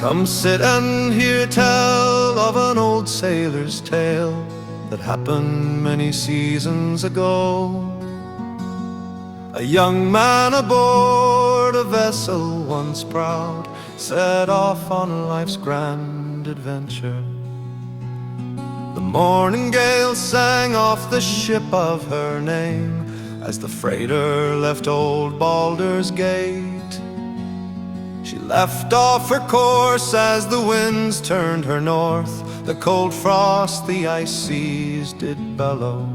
Come sit and hear tell of an old sailor's tale that happened many seasons ago. A young man aboard a vessel once proud set off on life's grand adventure. The morning gale sang off the ship of her name as the freighter left old Baldur's Gate. She left off her course as the winds turned her north. The cold frost, the ice seas did bellow.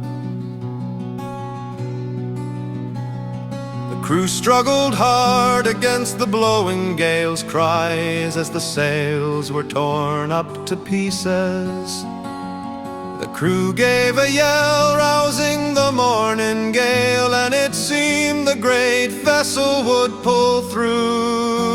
The crew struggled hard against the blowing gale's cries as the sails were torn up to pieces. The crew gave a yell, rousing the morning gale, and it seemed the great vessel would pull through,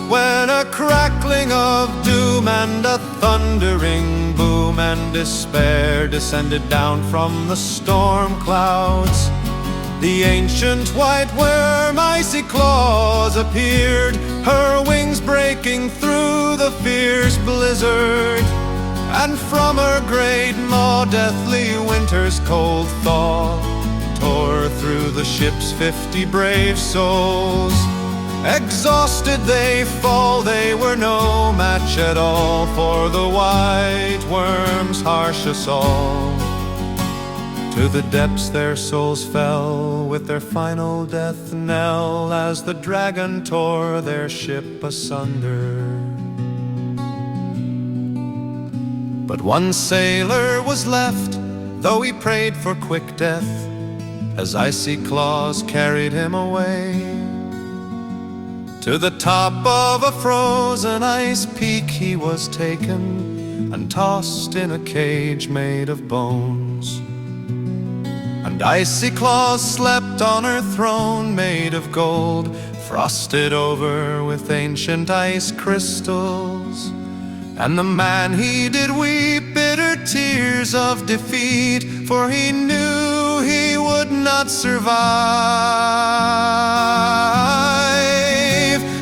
when a crackling of doom and a thundering boom and despair descended down from the storm clouds. The ancient white worm IcyClaws appeared, her wings breaking through the fierce blizzard. And from her great maw deathly winter's cold thaw tore through the ship's 50 brave souls. Exhausted they fall, they were no match at all for the white worm's harsh assault. To the depths their souls fell with their final death knell as the dragon tore their ship asunder. But one sailor was left, though he prayed for quick death, as IcyClaws carried him away. To the top of a frozen ice peak he was taken, and tossed in a cage made of bones. And IcyClaws slept on her throne made of gold, frosted over with ancient ice crystals. And the man he did weep bitter tears of defeat, for he knew he would not survive.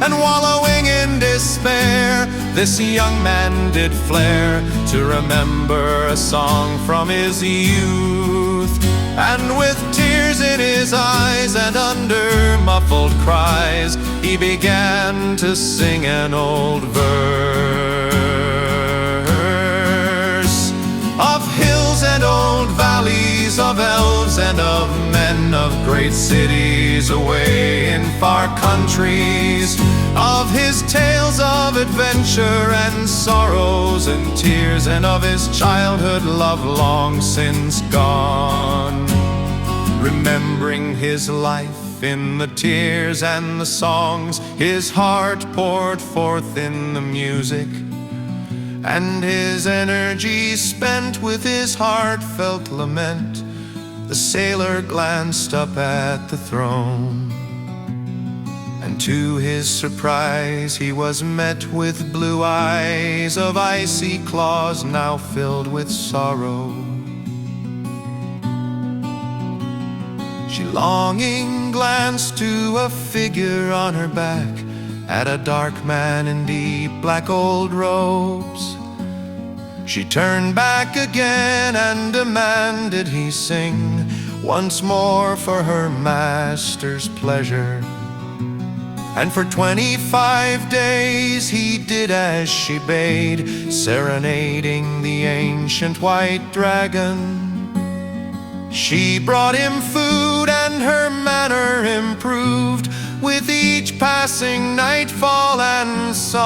And wallowing in despair, this young man did flare to remember a song from his youth. And with tears in his eyes and under muffled cries, he began to sing an old verse of hills and old valleys, of elves and of men, of great cities away in far countries, of his tales of adventure and sorrows and tears, and of his childhood love long since gone. Remembering his life in the tears and the songs, his heart poured forth in the music, and his energy spent with his heartfelt lament, the sailor glanced up at the throne. And to his surprise he was met with blue eyes of IcyClaws now filled with sorrow. She longing glanced to a figure on her back, at a dark man in deep black old robes. She turned back again and demanded he sing once more for her master's pleasure. And for 25 days he did as she bade, serenading the ancient white dragon. She brought him food and her manner improved with each passing nightfall and song.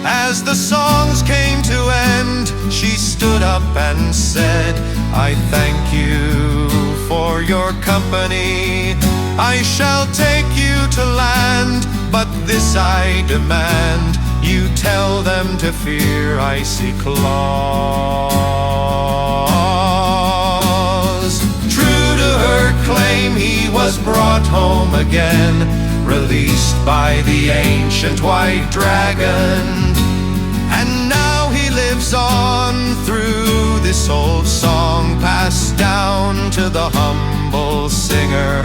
As the songs came to end, she stood up and said, I thank you for your company. I shall take you to land, but this I demand, you tell them to fear IcyClaws. True to her claim, he was brought home again, released by the ancient white dragon. And now he lives on through this old song, passed down to the humble singer.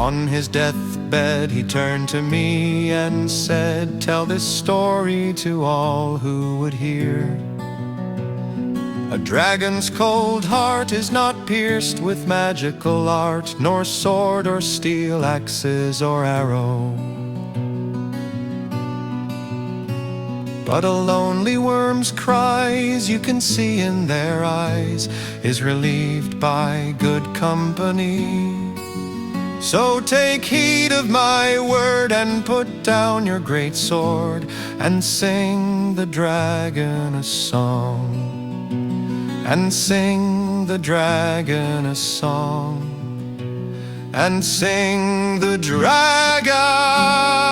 On his deathbed he turned to me and said, "Tell this story to all who would hear. A dragon's cold heart is not pierced with magical art, nor sword or steel, axes or arrow. But a lonely worm's cries you can see in their eyes is relieved by good company. So take heed of my word and put down your great sword and sing the dragon a song. And sing the dragon a song. And sing the dragon